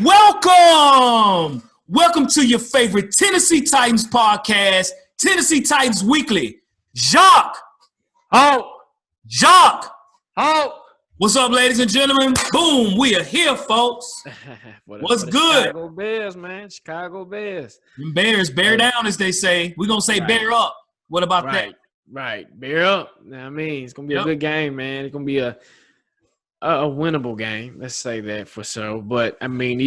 Welcome to your favorite Tennessee Titans podcast, Tennessee Titans Weekly. Jacques. What's up, ladies and gentlemen? Boom, we are here, folks. What's good? Chicago Bears, man. Chicago Bears. Bears, bear down, as they say. We're going to say bear up. What about that? Right. Bear up. I mean, it's going to be a good game, man. It's going to be a winnable game. Let's say that for sure. But, I mean,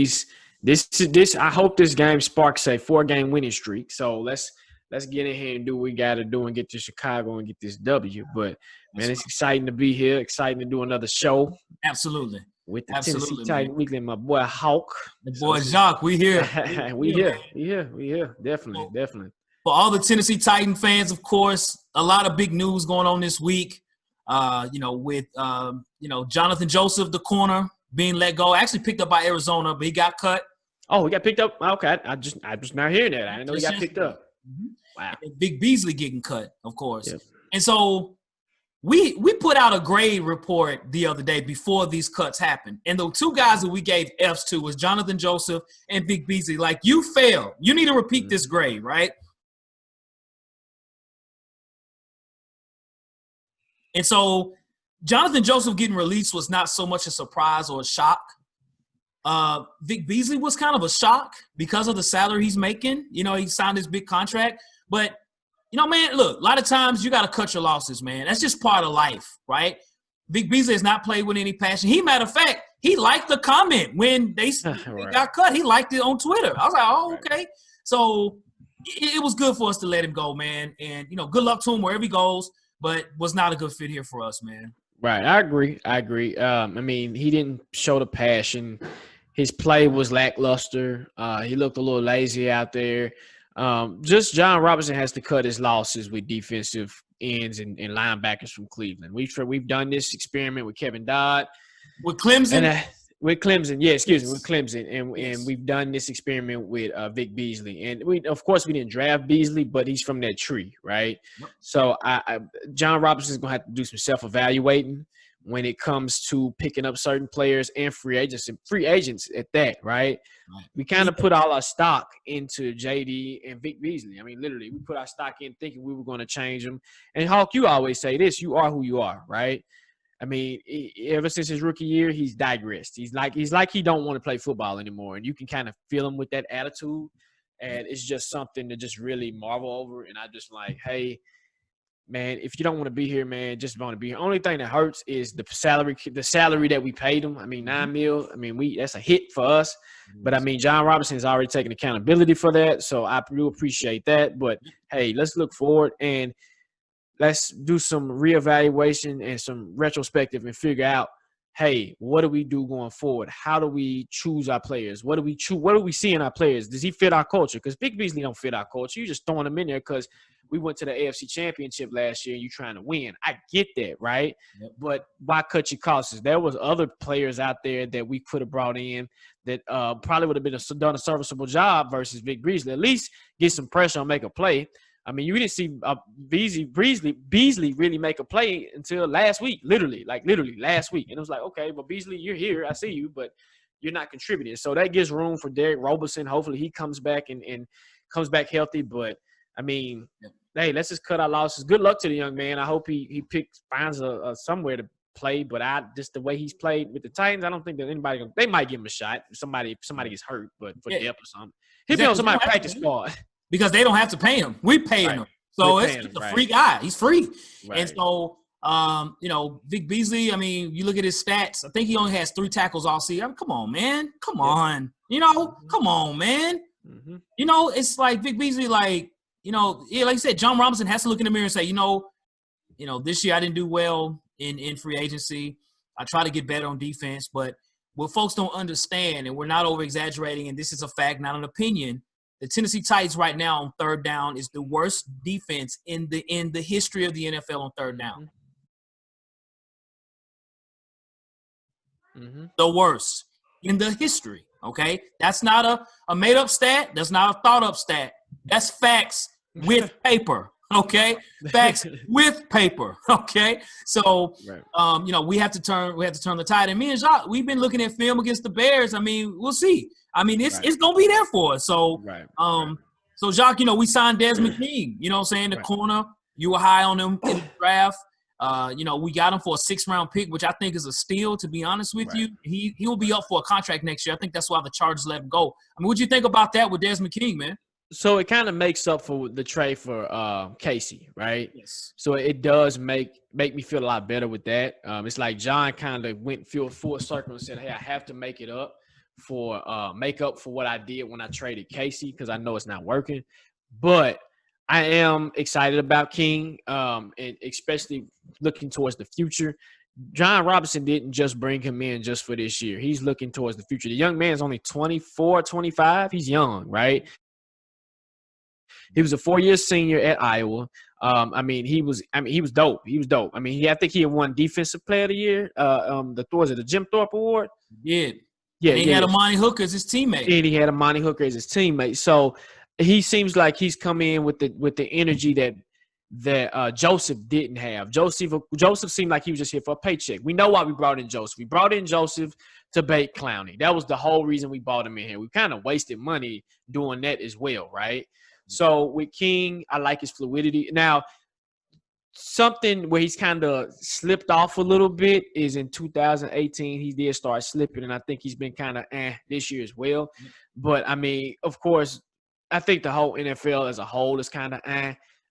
this. I hope this game sparks a 4-game winning streak. So, let's get in here and do what we got to do and get to Chicago and get this W. But, man, it's exciting to be here. Exciting to do another show. Absolutely. With the Tennessee Titans Weekly and my boy Hawk. The boy Jacques, we here. We here. Definitely. For all the Tennessee Titan fans, of course, a lot of big news going on this week. With Johnathan Joseph, the corner, being let go. Actually picked up by Arizona, but he got cut. Oh, he got picked up? Okay. I just not hearing that. I didn't know he got picked up. Mm-hmm. Wow. And Vic Beasley getting cut, of course. Yep. And so we put out a grade report the other day before these cuts happened. And the two guys that we gave Fs to was Johnathan Joseph and Vic Beasley. Like, you failed. You need to repeat this grade, right? And so Johnathan Joseph getting released was not so much a surprise or a shock. Vic Beasley was kind of a shock because of the salary he's making. You know, he signed this big contract. But, man, look, a lot of times you got to cut your losses, man. That's just part of life, right? Vic Beasley has not played with any passion. Matter of fact, he liked the comment when they got cut. He liked it on Twitter. I was like, oh, okay. So it was good for us to let him go, man. And, good luck to him wherever he goes. But was not a good fit here for us, man. Right. I agree. I mean, he didn't show the passion. His play was lackluster. He looked a little lazy out there. Just John Robinson has to cut his losses with defensive ends and linebackers from Cleveland. We've done this experiment with Kevin Dodd. With Clemson? With Clemson. And we've done this experiment with Vic Beasley. And we didn't draft Beasley, but he's from that tree, right? Yep. So John Robinson's going to have to do some self-evaluating when it comes to picking up certain players and free agents at that, right? We kind of put all our stock into JD and Vic Beasley. I mean, literally, we put our stock in thinking we were going to change them. And, Hawk, you always say this, you are who you are, right? I mean, ever since his rookie year, he's digressed. He's like he don't want to play football anymore, and you can kind of feel him with that attitude. And it's just something to just really marvel over. And I just like, hey, man, if you don't want to be here, man, just want to be here. Only thing that hurts is the salary that we paid him. I mean, $9 million. I mean, that's a hit for us. But I mean, John Robinson has already taken accountability for that, so I do appreciate that. But hey, let's look forward and let's do some reevaluation and some retrospective and figure out, hey, what do we do going forward? How do we choose our players? What do we see in our players? Does he fit our culture? Because Vic Beasley don't fit our culture. You're just throwing him in there because we went to the AFC Championship last year and you're trying to win. I get that, right? Yep. But why cut your costs? There was other players out there that we could have brought in that probably would have done a serviceable job versus Vic Beasley. At least get some pressure and make a play. I mean, you didn't see Beasley really make a play until last week, literally last week. And it was like, okay, well, Beasley, you're here. I see you, but you're not contributing. So that gives room for Derek Roberson. Hopefully he comes back and comes back healthy. But, I mean, hey, let's just cut our losses. Good luck to the young man. I hope he finds a somewhere to play. But just the way he's played with the Titans, I don't think that anybody – they might give him a shot if somebody gets hurt, but for depth or something. He'll be on somebody's practice squad. Because they don't have to pay him. We're paying him. So it's a free guy. He's free. Right. And so, Vic Beasley, I mean, you look at his stats. I think he only has 3 tackles all season. I mean, come on, man. Come on. Come on, man. Mm-hmm. It's like Vic Beasley, like you said, John Robinson has to look in the mirror and say, this year I didn't do well in free agency. I try to get better on defense. But what folks don't understand, and we're not over-exaggerating, and this is a fact, not an opinion, the Tennessee Titans right now on third down is the worst defense in the history of the NFL on third down. Mm-hmm. The worst in the history, okay? That's not a made-up stat. That's not a thought-up stat. That's facts with paper, Okay, facts with paper. Okay, so we have to turn the tide. And me and Jacques, we've been looking at film against the Bears. I mean, we'll see. I mean, it's gonna be there for us. So so Jacques, we signed Desmond King. You know what I'm saying? The corner. You were high on him in the draft. We got him for a 6th-round pick, which I think is a steal, to be honest with you. He will be up for a contract next year. I think that's why the Chargers let him go. I mean, what do you think about that with Desmond King, man? So it kind of makes up for the trade for Casey, right? Yes. So it does make me feel a lot better with that. It's like John kind of went full circle and said, hey, I have to make up for what I did when I traded Casey because I know it's not working. But I am excited about King, and especially looking towards the future. John Robinson didn't just bring him in just for this year. He's looking towards the future. The young man's only 24, 25. He's young, right? He was a 4-year senior at Iowa. He was dope. He was dope. I mean, I think he had won Defensive Player of the Year. The Jim Thorpe Award? Yeah. He had Amani Hooker as his teammate. And he had Amani Hooker as his teammate. So he seems like he's come in with the energy that Joseph didn't have. Joseph seemed like he was just here for a paycheck. We know why we brought in Joseph. We brought in Joseph to bait Clowney. That was the whole reason we brought him in here. We kind of wasted money doing that as well, right? So with King, I like his fluidity. Now, something where he's kind of slipped off a little bit is in 2018, he did start slipping, and I think he's been kind of this year as well. But, I mean, of course, I think the whole NFL as a whole is kind of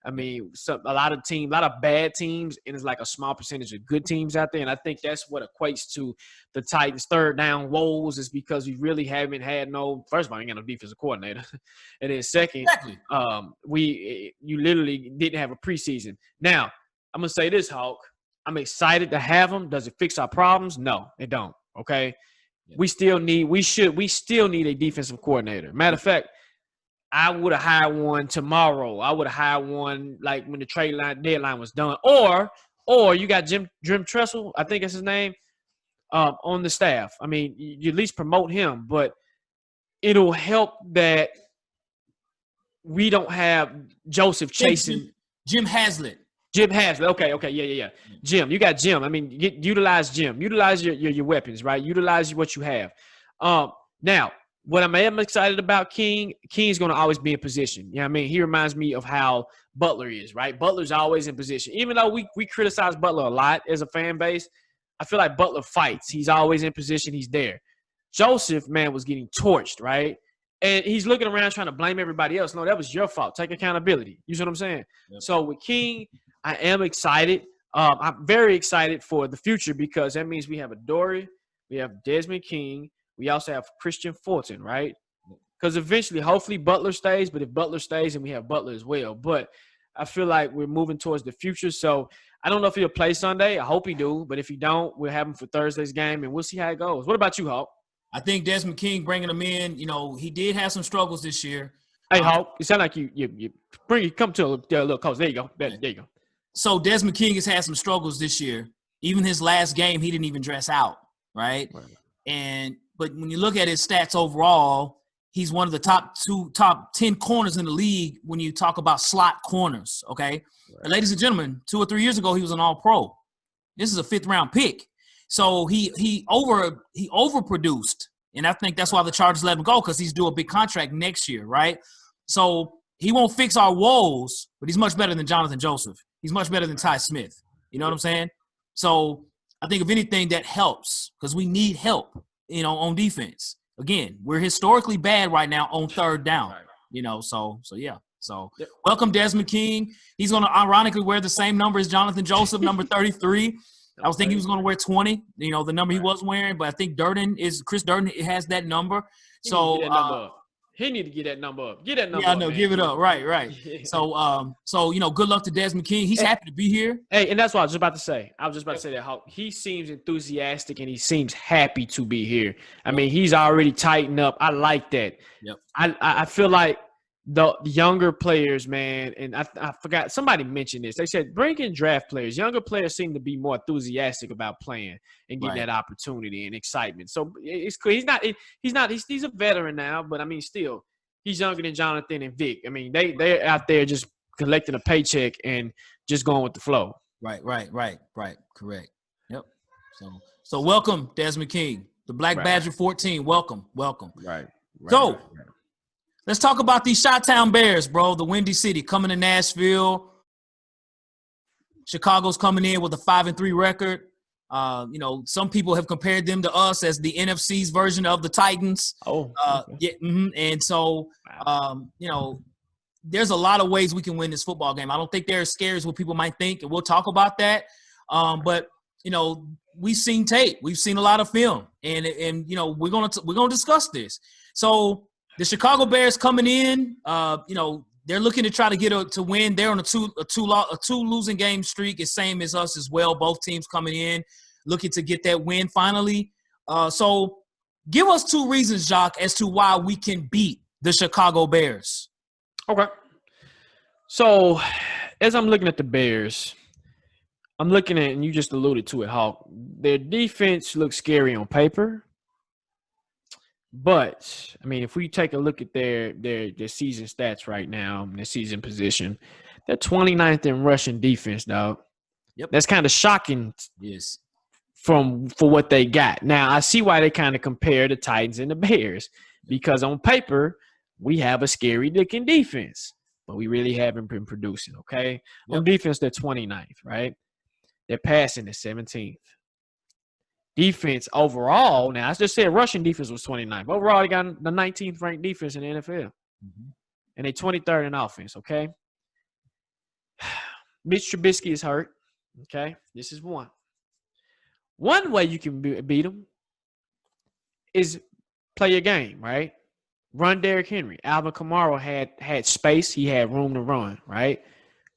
I mean, a lot of bad teams, and it's like a small percentage of good teams out there. And I think that's what equates to the Titans' 3rd down woes is because we really haven't had first of all, you got no defensive coordinator. And then second, you literally didn't have a preseason. Now, I'm going to say this, Hawk. I'm excited to have him. Does it fix our problems? No, it don't. Okay. Yeah. We still need a defensive coordinator. Matter of fact, I would have hired one tomorrow. I would have hired one like when the trade deadline was done. Or you got Jim Tressel, I think that's his name, on the staff. I mean, you at least promote him, but it'll help that we don't have Joseph chasing. Jim Haslett. Okay. Yeah. Jim, you got Jim. I mean, utilize Jim. Utilize your weapons, right? Utilize what you have. Now, what I am excited about King's going to always be in position. You know what I mean? He reminds me of how Butler is, right? Butler's always in position. Even though we criticize Butler a lot as a fan base, I feel like Butler fights. He's always in position. He's there. Joseph, man, was getting torched, right? And he's looking around trying to blame everybody else. No, that was your fault. Take accountability. You see what I'm saying? Yep. So with King, I am excited. I'm very excited for the future because that means we have Adoree', we have Desmond King, we also have Christian Fulton, right? Because eventually, hopefully, Butler stays. But if Butler stays, then we have Butler as well. But I feel like we're moving towards the future. So I don't know if he'll play Sunday. I hope he do. But if he don't, we'll have him for Thursday's game, and we'll see how it goes. What about you, Hawk? I think Desmond King bringing him in, he did have some struggles this year. Hey, Hawk, it sounds like you come to a little close. There you go. There you go. So Desmond King has had some struggles this year. Even his last game, he didn't even dress out, right? But when you look at his stats overall, he's one of the top 10 corners in the league when you talk about slot corners, okay? Right. And ladies and gentlemen, 2 or 3 years ago, he was an all-pro. This is a 5th-round pick. So he overproduced, and I think that's why the Chargers let him go because he's due a big contract next year, right? So he won't fix our woes, but he's much better than Johnathan Joseph. He's much better than Ty Smith. You know what I'm saying? So I think if anything, that helps because we need help. On defense. Again, we're historically bad right now on 3rd down. So yeah. So welcome Desmond King. He's going to ironically wear the same number as Johnathan Joseph, number 33. I was thinking he was going to wear 20, the number he was wearing, but I think Chris Durden has that number. He need to get that number up. Get that number up. Yeah, I know. Give it up. Right. So, good luck to Desmond King. He's happy to be here. Hey, and that's what I was just about to say. That he seems enthusiastic and he seems happy to be here. I mean, he's already tightened up. I like that. Yep. I feel like the younger players, man, and I forgot, somebody mentioned this. They said bring in draft players. Younger players seem to be more enthusiastic about playing and getting that opportunity and excitement. So it's cool. He's a veteran now, but I mean, still, he's younger than Johnathan and Vic. I mean, they're out there just collecting a paycheck and just going with the flow. Right. Correct. Yep. So welcome, Desmond King, the Black Badger 14. Welcome. Right. So let's talk about these Chi-Town Bears, bro. The Windy City coming to Nashville. Chicago's coming in with a 5-3 record. Some people have compared them to us as the NFC's version of the Titans. Okay. And so, there's a lot of ways we can win this football game. I don't think they're as scary as what people might think, and we'll talk about that. But we've seen tape, we've seen a lot of film, and we're gonna discuss this. So the Chicago Bears coming in, they're looking to try to get to win. They're on a two losing game streak, is same as us as well. Both teams coming in looking to get that win finally. So give us 2 reasons, Jacques, as to why we can beat the Chicago Bears. Okay. So as I'm looking at the Bears, I'm looking at, and you just alluded to it, Hawk, their defense looks scary on paper. But, I mean, if we take a look at their season stats right now, their season position, they're 29th in rushing defense, dog. Yep. That's kind of shocking. Yes. For what they got. Now, I see why they kind of compare the Titans and the Bears, because on paper, we have a scary-looking defense, but we really haven't been producing, okay? Yep. On defense, they're 29th, right? They're passing at 17th. Defense overall, now I just said rushing defense was 29th. Overall, they got the 19th ranked defense in the NFL. And they 23rd in offense, okay? Mitch Trubisky is hurt, okay? This is one. One way you can beat them is play your game, right? Run Derrick Henry. Alvin Kamara had space. He had room to run, right?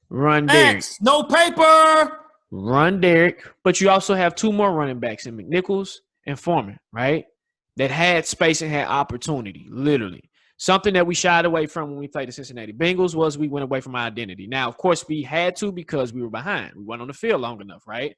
Run Derrick. No paper. Run Derrick. But you also have 2 more running backs in McNichols and Foreman, right? That had space and had opportunity, literally. Something that we shied away from when we played the Cincinnati Bengals was we went away from our identity. Now, of course, we had to because we were behind. We weren't on the field long enough, right?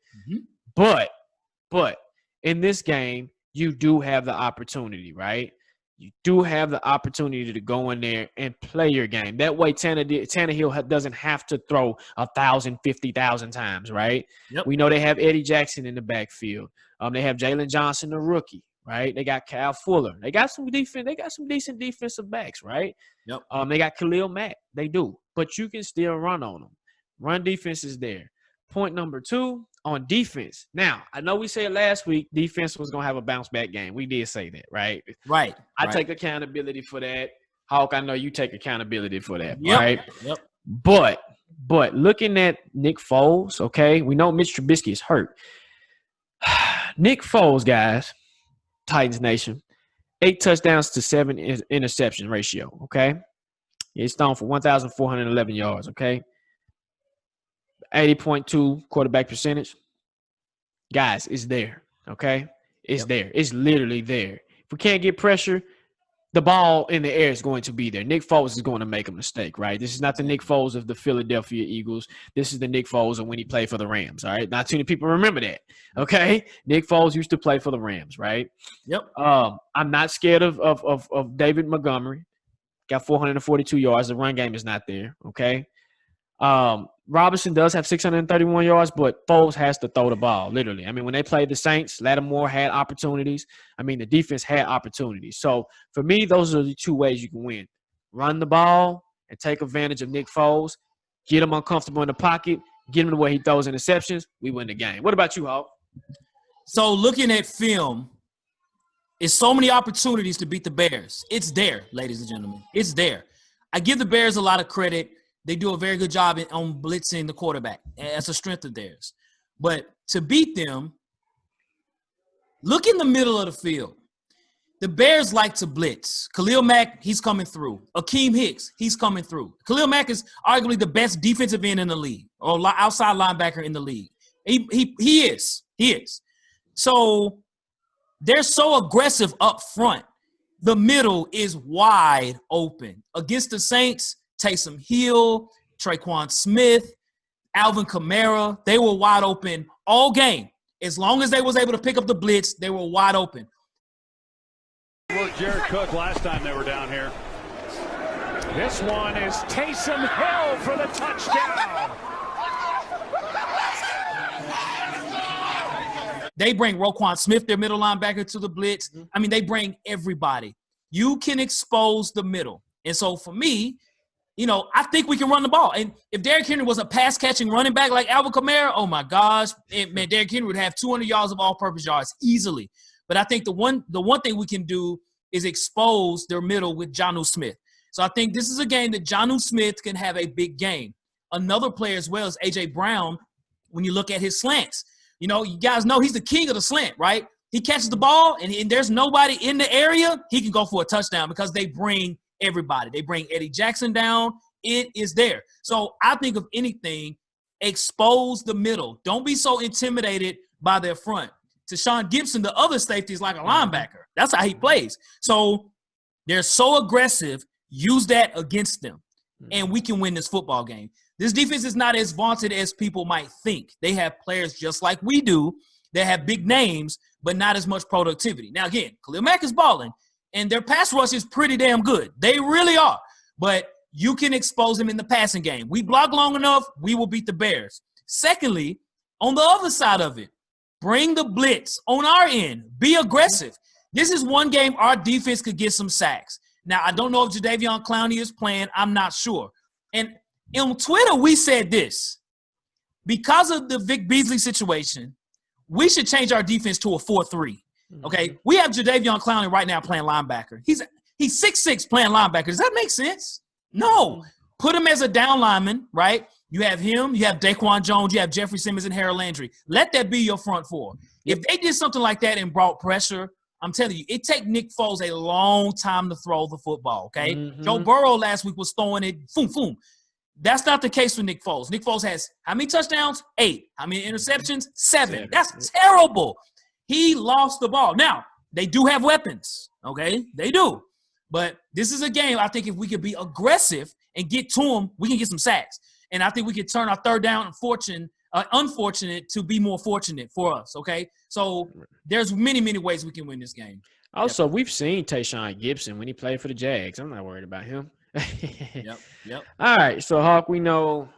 But in this game, you do have the opportunity, right? You do have the opportunity to go in there and play your game. That way, Tannehill doesn't have to throw 1,000, 50,000 times, right? Yep. We know they have Eddie Jackson in the backfield. They have Jalen Johnson, the rookie, right? They got Kyle Fuller. They got some defense. They got some decent defensive backs, right? Yep. They got Khalil Mack. They do. But you can still run on them. Run defense is there. Point number 2, on defense. Now, I know we said last week defense was going to have a bounce-back game. We did say that, right? Right. I take accountability for that. Hawk, I know you take accountability for that, yep. right? Yep. But looking at Nick Foles, okay, we know Mitch Trubisky is hurt. Nick Foles, guys, Titans Nation, 8 touchdowns to 7 interception ratio, okay? He's thrown for 1,411 yards, okay? 80.2 quarterback percentage. Guys, it's there, okay? It's there. It's literally there. If we can't get pressure, the ball in the air is going to be there. Nick Foles is going to make a mistake, right? This is not the Nick Foles of the Philadelphia Eagles. This is the Nick Foles of when he played for the Rams, all right? Not too many people remember that, okay? Nick Foles used to play for the Rams, right? Yep. I'm not scared of David Montgomery. Got 442 yards. The run game is not there, okay? Robinson does have 631 yards, but Foles has to throw the ball, literally. I mean, when they played the Saints, Lattimore had opportunities. I mean, the defense had opportunities. So, for me, those are the 2 ways you can win. Run the ball and take advantage of Nick Foles. Get him uncomfortable in the pocket. Get him to where he throws interceptions. We win the game. What about you, Hawk? So, looking at film, it's so many opportunities to beat the Bears. It's there, ladies and gentlemen. It's there. I give the Bears a lot of credit. They do a very good job on blitzing the quarterback. That's a strength of theirs. But to beat them, look in the middle of the field. The Bears like to blitz. Khalil Mack, he's coming through. Akeem Hicks, he's coming through. Khalil Mack is arguably the best defensive end in the league, or outside linebacker in the league. He is. So they're so aggressive up front. The middle is wide open. Against the Saints, Taysom Hill, Traquan Smith, Alvin Kamara, they were wide open all game. As long as they was able to pick up the blitz, they were wide open. Look, Jared Cook last time they were down here. This one is Taysom Hill for the touchdown. They bring Roquan Smith, their middle linebacker, to the blitz. I mean, they bring everybody. You can expose the middle. And so for me, I think we can run the ball. And if Derrick Henry was a pass-catching running back like Alvin Kamara, oh, my gosh, man, Derrick Henry would have 200 yards of all-purpose yards easily. But I think the one thing we can do is expose their middle with Jonnu Smith. So I think this is a game that Jonnu Smith can have a big game. Another player as well is A.J. Brown when you look at his slants. You guys know he's the king of the slant, right? He catches the ball, and there's nobody in the area, he can go for a touchdown because they bring everybody. They bring Eddie Jackson down. It is there. So I think, if anything, expose the middle. Don't be so intimidated by their front. Tashawn Gibson, the other safety, is like a linebacker. That's how he plays. So they're so aggressive. Use that against them, and we can win this football game. This defense is not as vaunted as people might think. They have players just like we do that have big names, but not as much productivity. Now, again, Khalil Mack is balling, and their pass rush is pretty damn good. They really are. But you can expose them in the passing game. We block long enough, we will beat the Bears. Secondly, on the other side of it, bring the blitz on our end. Be aggressive. This is one game our defense could get some sacks. Now, I don't know if Jadeveon Clowney is playing. I'm not sure. And on Twitter, we said this. Because of the Vic Beasley situation, we should change our defense to a 4-3. Okay? We have Jadeveon Clowney right now playing linebacker. He's 6'6" playing linebacker. Does that make sense? No. Put him as a down lineman, right? You have him. You have Daquan Jones. You have Jeffrey Simmons and Harold Landry. Let that be your front four. If they did something like that and brought pressure, I'm telling you, it takes Nick Foles a long time to throw the football, okay? Joe Burrow last week was throwing it, boom, boom. That's not the case with Nick Foles. Nick Foles has how many touchdowns? 8. How many interceptions? 7. That's terrible. He lost the ball. Now, they do have weapons, okay? They do. But this is a game, I think if we could be aggressive and get to them, we can get some sacks. And I think we could turn our third down unfortunate to be more fortunate for us, okay? So there's many, many ways we can win this game. Also, we've seen Tashawn Gibson when he played for the Jags. I'm not worried about him. Yep. All right, so Hawk, we know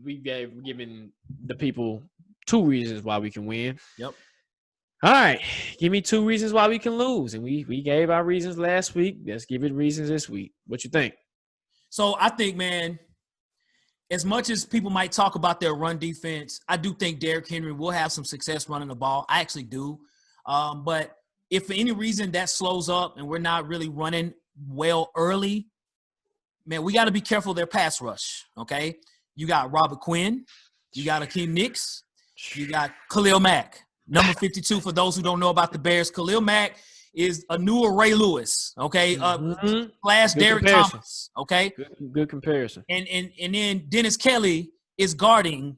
we've given the people 2 reasons why we can win. Yep. All right, give me 2 reasons why we can lose. And we gave our reasons last week. Let's give it reasons this week. What you think? So I think, man, as much as people might talk about their run defense, I do think Derrick Henry will have some success running the ball. I actually do. But if for any reason that slows up and we're not really running well early, man, we got to be careful of their pass rush, okay? You got Robert Quinn. You got Akeem Nicks. You got Khalil Mack, number 52 for those who don't know about the Bears. Khalil Mack is a newer Ray Lewis, okay? Slash Derek Thomas, okay? Good comparison. And then Dennis Kelly is guarding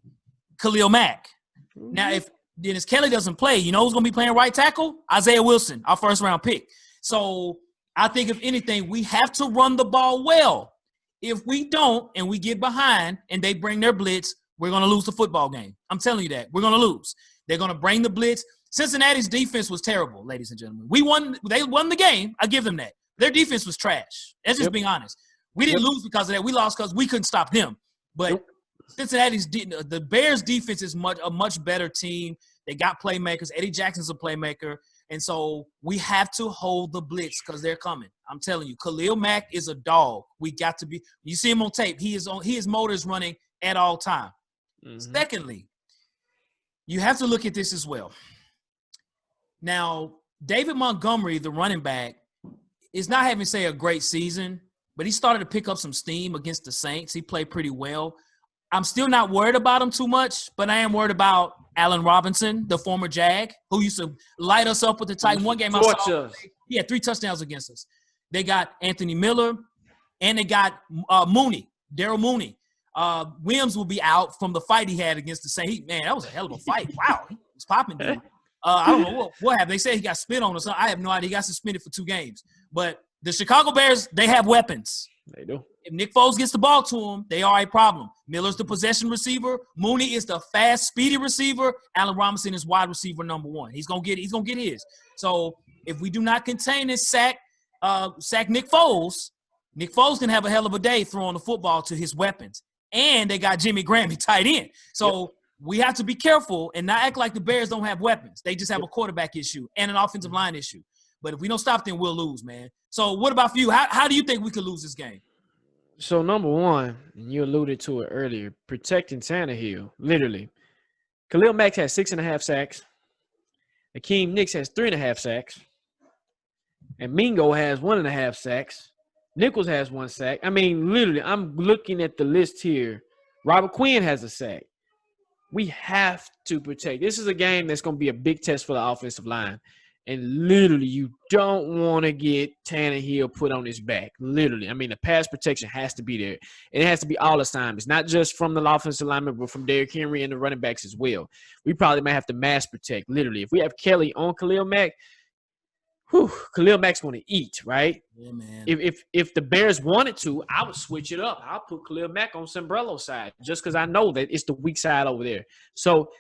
Khalil Mack. Now, if Dennis Kelly doesn't play, you know who's going to be playing right tackle? Isaiah Wilson, our first-round pick. So I think, if anything, we have to run the ball well. If we don't and we get behind and they bring their blitz, we're going to lose the football game. I'm telling you that. We're going to lose. They're going to bring the blitz. Cincinnati's defense was terrible, ladies and gentlemen. They won the game. I give them that. Their defense was trash. Let's just be honest. We didn't lose because of that. We lost because we couldn't stop them. But the Bears' defense is a much better team. They got playmakers. Eddie Jackson's a playmaker. And so we have to hold the blitz because they're coming. I'm telling you, Khalil Mack is a dog. We got to be – you see him on tape. His motor is running at all time. Secondly, you have to look at this as well. Now, David Montgomery, the running back, is not having, say, a great season, but he started to pick up some steam against the Saints. He played pretty well. I'm still not worried about him too much, but I am worried about Allen Robinson, the former Jag, who used to light us up with the Titan. One game I saw, he had 3 touchdowns against us. They got Anthony Miller, and they got Mooney, Daryl Mooney. Williams will be out from the fight he had against the Saints. Man, that was a hell of a fight. Wow, he was popping, dude. I don't know what happened. They said he got spit on or something. I have no idea. He got suspended for 2 games. But the Chicago Bears, they have weapons. They do. If Nick Foles gets the ball to him, they are a problem. Miller's the possession receiver. Mooney is the fast, speedy receiver. Allen Robinson is wide receiver number 1. He's gonna get his. So if we do not contain this sack Nick Foles, Nick Foles can have a hell of a day throwing the football to his weapons. And they got Jimmy Graham tight end. So we have to be careful and not act like the Bears don't have weapons. They just have a quarterback issue and an offensive line issue. But if we don't stop them, we'll lose, man. So what about for you? How do you think we could lose this game? So number one, and you alluded to it earlier, protecting Tannehill, literally. Khalil Mack has 6.5 sacks. Akeem Nicks has 3.5 sacks. And Mingo has 1.5 sacks. Nichols has 1 sack. I mean, literally, I'm looking at the list here. Robert Quinn has a sack. We have to protect. This is a game that's going to be a big test for the offensive line. And literally, you don't want to get Tannehill put on his back. Literally. I mean, the pass protection has to be there. And it has to be all assignments, not just from the offensive lineman, but from Derrick Henry and the running backs as well. We probably might have to mass protect, literally. If we have Kelly on Khalil Mack, Khalil Mack's going to eat, right? Yeah, man. If the Bears wanted to, I would switch it up. I'll put Khalil Mack on Sombrello's side just because I know that it's the weak side over there. So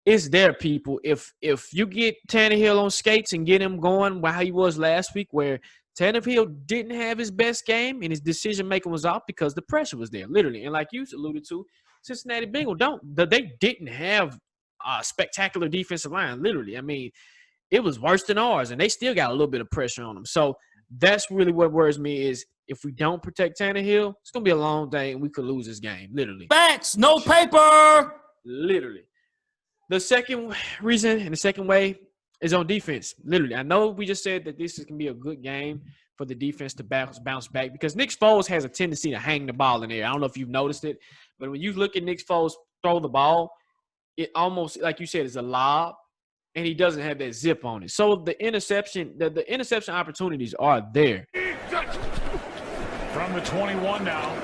it's there, people. If you get Tannehill on skates and get him going how he was last week, where Tannehill didn't have his best game and his decision-making was off because the pressure was there, literally. And like you alluded to, Cincinnati Bengals they didn't have a spectacular defensive line, literally. I mean, it was worse than ours, and they still got a little bit of pressure on them. So that's really what worries me is if we don't protect Tannehill, it's going to be a long day, and we could lose this game, literally. Facts, no paper. Literally. The second reason and the second way is on defense, literally. I know we just said that this is going to be a good game for the defense to bounce back because Nick Foles has a tendency to hang the ball in there. I don't know if you've noticed it, but when you look at Nick Foles throw the ball, it almost, like you said, is a lob. And he doesn't have that zip on it. So the interception opportunities are there. From the 21 now.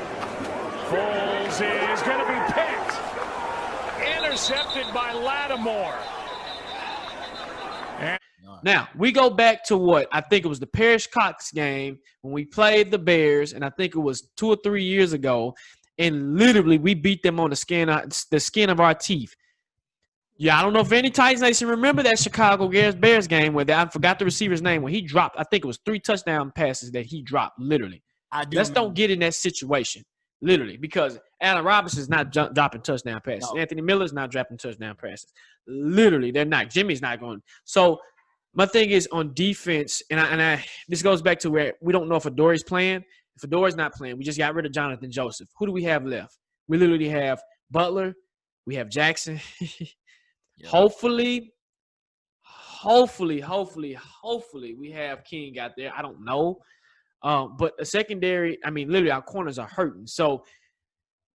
Foles is going to be picked. Intercepted by Lattimore. Now, we go back to what I think it was the Parrish Cox game when we played the Bears, and I think it was 2 or 3 years ago, and literally we beat them on the skin of our teeth. Yeah, I don't know if any Titans Nation remember that Chicago Bears game where I forgot the receiver's name when he dropped. I think it was 3 touchdown passes that he dropped, literally. Don't get in that situation, literally, because Allen Robinson's not dropping touchdown passes. No. Anthony Miller's not dropping touchdown passes. Literally, they're not. Jimmy's not going. So my thing is on defense, and this goes back to where we don't know if Adorie's playing. If Adorie's not playing, we just got rid of Johnathan Joseph. Who do we have left? We literally have Butler. We have Jackson. Yeah. Hopefully, we have King out there. I don't know. But a secondary, I mean, literally our corners are hurting. So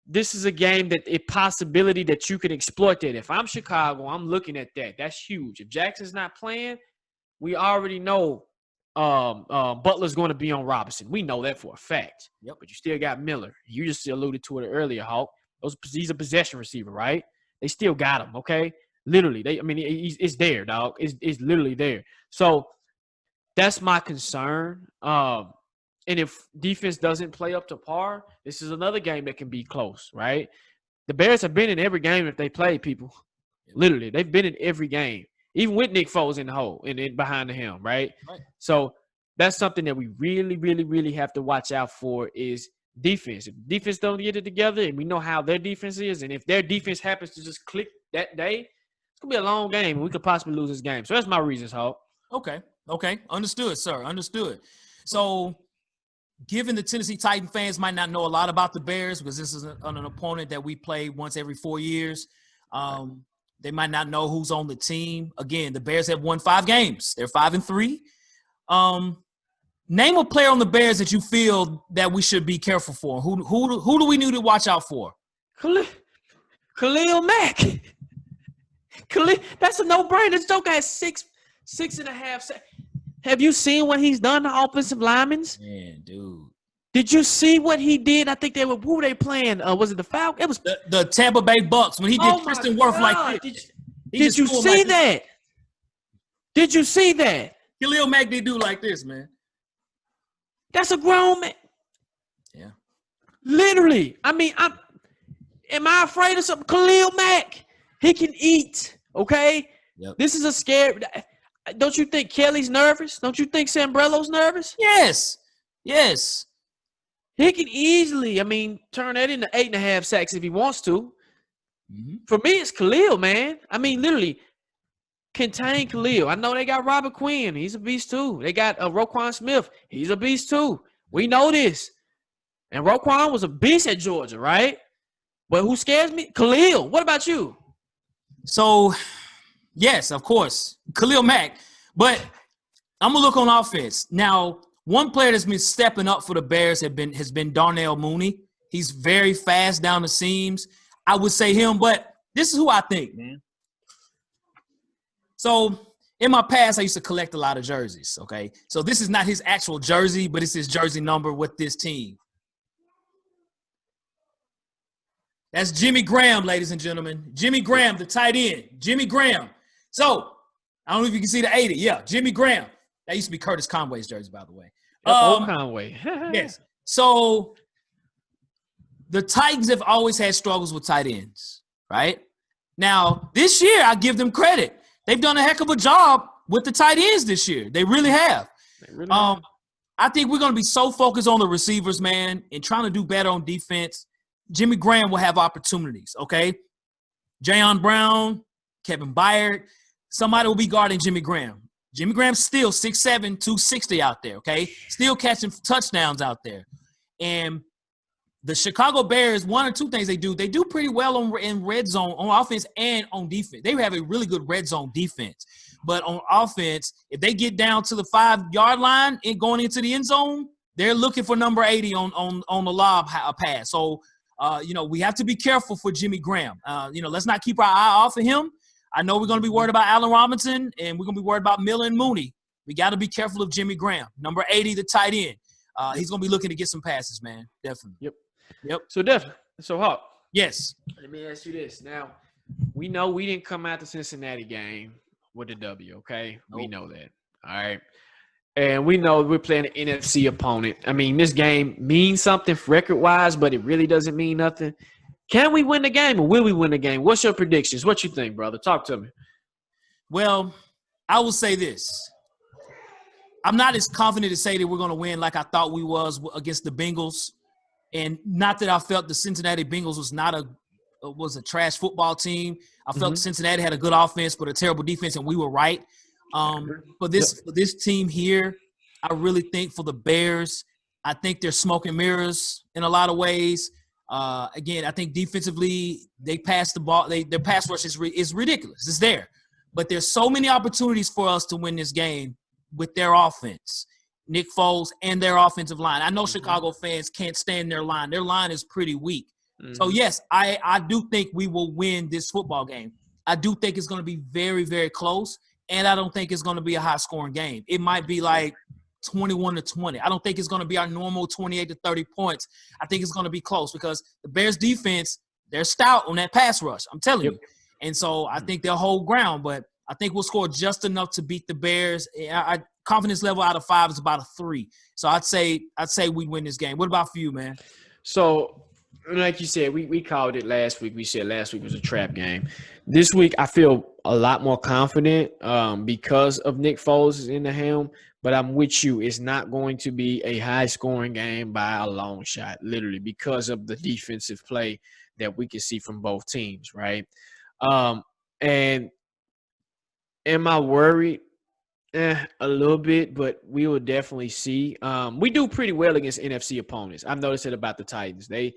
this is a game that a possibility that you can exploit that. If I'm Chicago, I'm looking at that. That's huge. If Jackson's not playing, we already know Butler's going to be on Robinson. We know that for a fact. Yep. But you still got Miller. You just alluded to it earlier, Hawk. He's a possession receiver, right? They still got him, okay? Literally, it's there, dog. It's literally there. So that's my concern. And if defense doesn't play up to par, this is another game that can be close, right? The Bears have been in every game that they play, people. Literally, they've been in every game, even with Nick Foles in the hole and behind the helm, right? So that's something that we really, really, really have to watch out for is defense. If defense don't get it together, and we know how their defense is, and if their defense happens to just click that day, it's going to be a long game, and we could possibly lose this game. So that's my reasons, Hawk. Okay. Understood, sir. Understood. So given the Tennessee Titan fans might not know a lot about the Bears because this is an opponent that we play once every 4 years, they might not know who's on the team. Again, the Bears have won 5 games. They're 5-3. Name a player on the Bears that you feel that we should be careful for. Who do we need to watch out for? Khalil Mack. That's a no-brainer. This joker has 6.5. Have you seen what he's done to offensive linemen? Man, dude. Did you see what he did? I think who were they playing? Was it the Falcons? It was the Tampa Bay Bucks when he did Kristen Wirth like this. Did you see that? Did you see that? Khalil Mack did do like this, man. That's a grown man. Yeah. Literally. I mean, am I afraid of something? Khalil Mack. He can eat, okay? Yep. This is a scary – don't you think Kelly's nervous? Don't you think Sambrello's nervous? Yes. He can easily, turn that into 8.5 sacks if he wants to. Mm-hmm. For me, it's Khalil, man. Literally, contain Khalil. I know they got Robert Quinn. He's a beast too. They got Roquan Smith. He's a beast too. We know this. And Roquan was a beast at Georgia, right? But who scares me? Khalil. What about you? So, yes, of course, Khalil Mack. But I'm going to look on offense. Now, one player that's been stepping up for the Bears has been Darnell Mooney. He's very fast down the seams. I would say him, but this is who I think, man. So, in my past, I used to collect a lot of jerseys, okay? So, this is not his actual jersey, but it's his jersey number with this team. That's Jimmy Graham, ladies and gentlemen. Jimmy Graham, the tight end. Jimmy Graham. So, I don't know if you can see the 80. Yeah, Jimmy Graham. That used to be Curtis Conway's jersey, by the way. Conway. Yes. So, the Titans have always had struggles with tight ends, right? Now, this year, I give them credit. They've done a heck of a job with the tight ends this year. They really have. I think we're going to be so focused on the receivers, man, and trying to do better on defense. Jimmy Graham will have opportunities, okay? Jayon Brown, Kevin Byard, somebody will be guarding Jimmy Graham. Jimmy Graham's still 6'7", 260 out there, okay? Still catching touchdowns out there. And the Chicago Bears, one or two things they do pretty well in red zone, on offense and on defense. They have a really good red zone defense. But on offense, if they get down to the 5-yard line and going into the end zone, they're looking for number 80 on the lob pass. So, we have to be careful for Jimmy Graham. Let's not keep our eye off of him. I know we're going to be worried about Allen Robinson, and we're going to be worried about Miller and Mooney. We got to be careful of Jimmy Graham, number 80, the tight end. He's going to be looking to get some passes, man. Definitely. Yep. So, definitely. So, Hawk. Yes. Let me ask you this. Now, we know we didn't come out the Cincinnati game with a W, okay? Nope. We know that. All right. And we know we're playing an NFC opponent. This game means something record-wise, but it really doesn't mean nothing. Can we win the game or will we win the game? What's your predictions? What you think, brother? Talk to me. Well, I will say this. I'm not as confident to say that we're going to win like I thought we was against the Bengals. And not that I felt the Cincinnati Bengals was a trash football team. I felt Cincinnati had a good offense but a terrible defense, and we were right. For this team here, I really think for the Bears, I think they're smoke and mirrors in a lot of ways. Again, I think defensively they pass the ball. Their pass rush is ridiculous. It's there. But there's so many opportunities for us to win this game with their offense, Nick Foles and their offensive line. I know Chicago fans can't stand their line. Their line is pretty weak. So, yes, I do think we will win this football game. I do think it's going to be very, very close. And I don't think it's going to be a high-scoring game. It might be like 21-20. I don't think it's going to be our normal 28 to 30 points. I think it's going to be close because the Bears' defense, they're stout on that pass rush. I'm telling you. And so I think they'll hold ground, but I think we'll score just enough to beat the Bears. Confidence level out of 5 is about a 3. So I'd say we win this game. What about for you, man? So, like you said, we called it last week. We said last week was a trap game. This week, I feel a lot more confident because of Nick Foles in the helm. But I'm with you. It's not going to be a high-scoring game by a long shot, literally, because of the defensive play that we can see from both teams, right? And am I worried? A little bit, but we will definitely see. We do pretty well against NFC opponents. I've noticed it about the Titans. They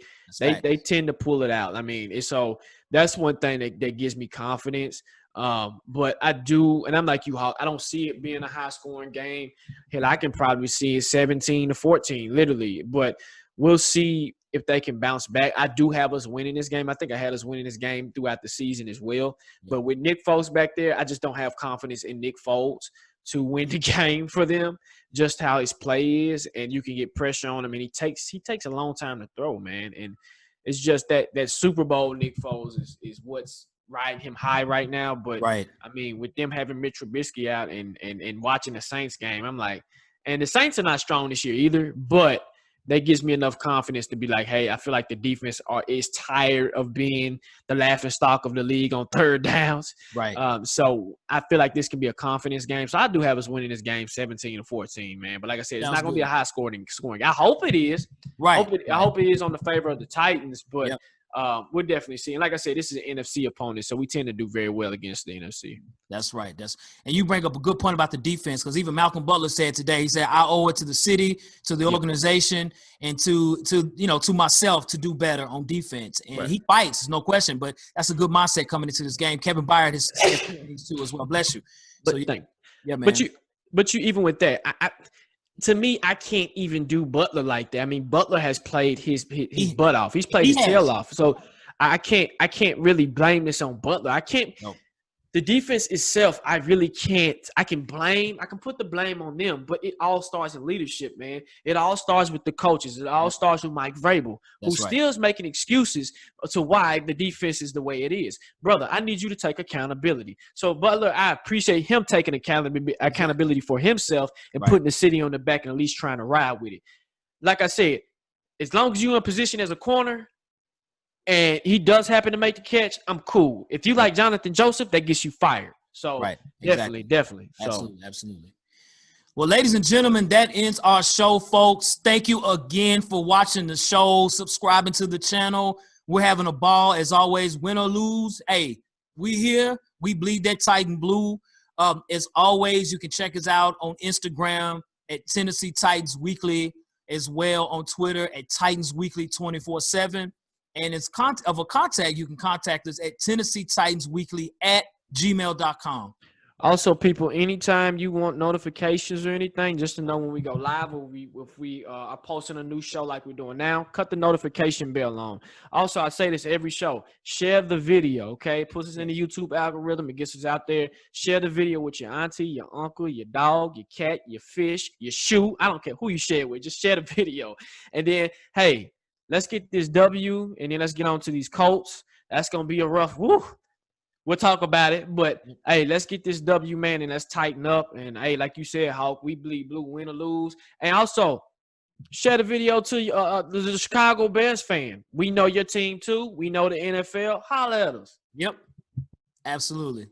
tend to pull it out. So that's one thing that gives me confidence. But I do, and I'm like you, Hawk, I don't see it being a high-scoring game. Hell, I can probably see it 17-14, literally. But we'll see if they can bounce back. I do have us winning this game. I think I had us winning this game throughout the season as well. But with Nick Foles back there, I just don't have confidence in Nick Foles to win the game for them, just how his play is, and you can get pressure on him. And he takes a long time to throw, man. And it's just that Super Bowl Nick Foles is what's riding him high right now. But with them having Mitch Trubisky out and watching the Saints game, I'm like, and the Saints are not strong this year either, but that gives me enough confidence to be like, hey, I feel like the defense is tired of being the laughing stock of the league on third downs. Right. So I feel like this can be a confidence game. So I do have us winning this game 17-14, man. But like I said, it's not going to be a high scoring. I hope it is. Right. I hope it is on the favor of the Titans, but we're definitely seeing. Like I said, this is an NFC opponent, so we tend to do very well against the NFC. That's right. And you bring up a good point about the defense, because even Malcolm Butler said today, he said, I owe it to the city, to the organization, and to myself to do better on defense. And he fights, no question, but that's a good mindset coming into this game. Kevin Byard has said these two as well. Bless you. Man. But you even with that, to me, I can't even do Butler like that. I mean, Butler has played his butt off. He's played his tail off. So I can't really blame this on Butler. I can't. No. The defense itself, I really can't. I can put the blame on them, but it all starts in leadership, man. It all starts with the coaches. It all starts with Mike Vrabel, who still is making excuses to why the defense is the way it is. Brother, I need you to take accountability. So, Butler, I appreciate him taking accountability for himself and putting the city on the back and at least trying to ride with it. Like I said, as long as you're in position as a corner, and he does happen to make the catch, I'm cool. If you like Johnathan Joseph, that gets you fired. So definitely. Absolutely. Well, ladies and gentlemen, that ends our show, folks. Thank you again for watching the show, subscribing to the channel. We're having a ball, as always, win or lose. Hey, we here. We bleed that Titan blue. As always, you can check us out on Instagram at Tennessee Titans Weekly, as well on Twitter at Titans Weekly 24/7. And as contact, you can contact us at TennesseeTitansWeekly@gmail.com. Also, people, anytime you want notifications or anything, just to know when we go live or if we are posting a new show like we're doing now, cut the notification bell on. Also, I say this every show. Share the video, okay? It puts us in the YouTube algorithm. It gets us out there. Share the video with your auntie, your uncle, your dog, your cat, your fish, your shoe. I don't care who you share it with. Just share the video. And then, hey, let's get this W, and then let's get on to these Colts. That's going to be a rough – woo. We'll talk about it. But, hey, let's get this W, man, and let's tighten up. And, hey, like you said, Hawk, we bleed blue, win or lose. And also, share the video to the Chicago Bears fan. We know your team, too. We know the NFL. Holler at us. Yep. Absolutely.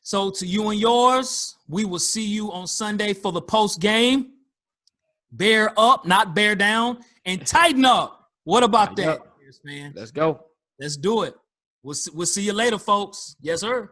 So, to you and yours, we will see you on Sunday for the post game. Bear up, not bear down, and tighten up. What about that, man? Let's go. Let's do it. We'll see you later, folks. Yes, sir.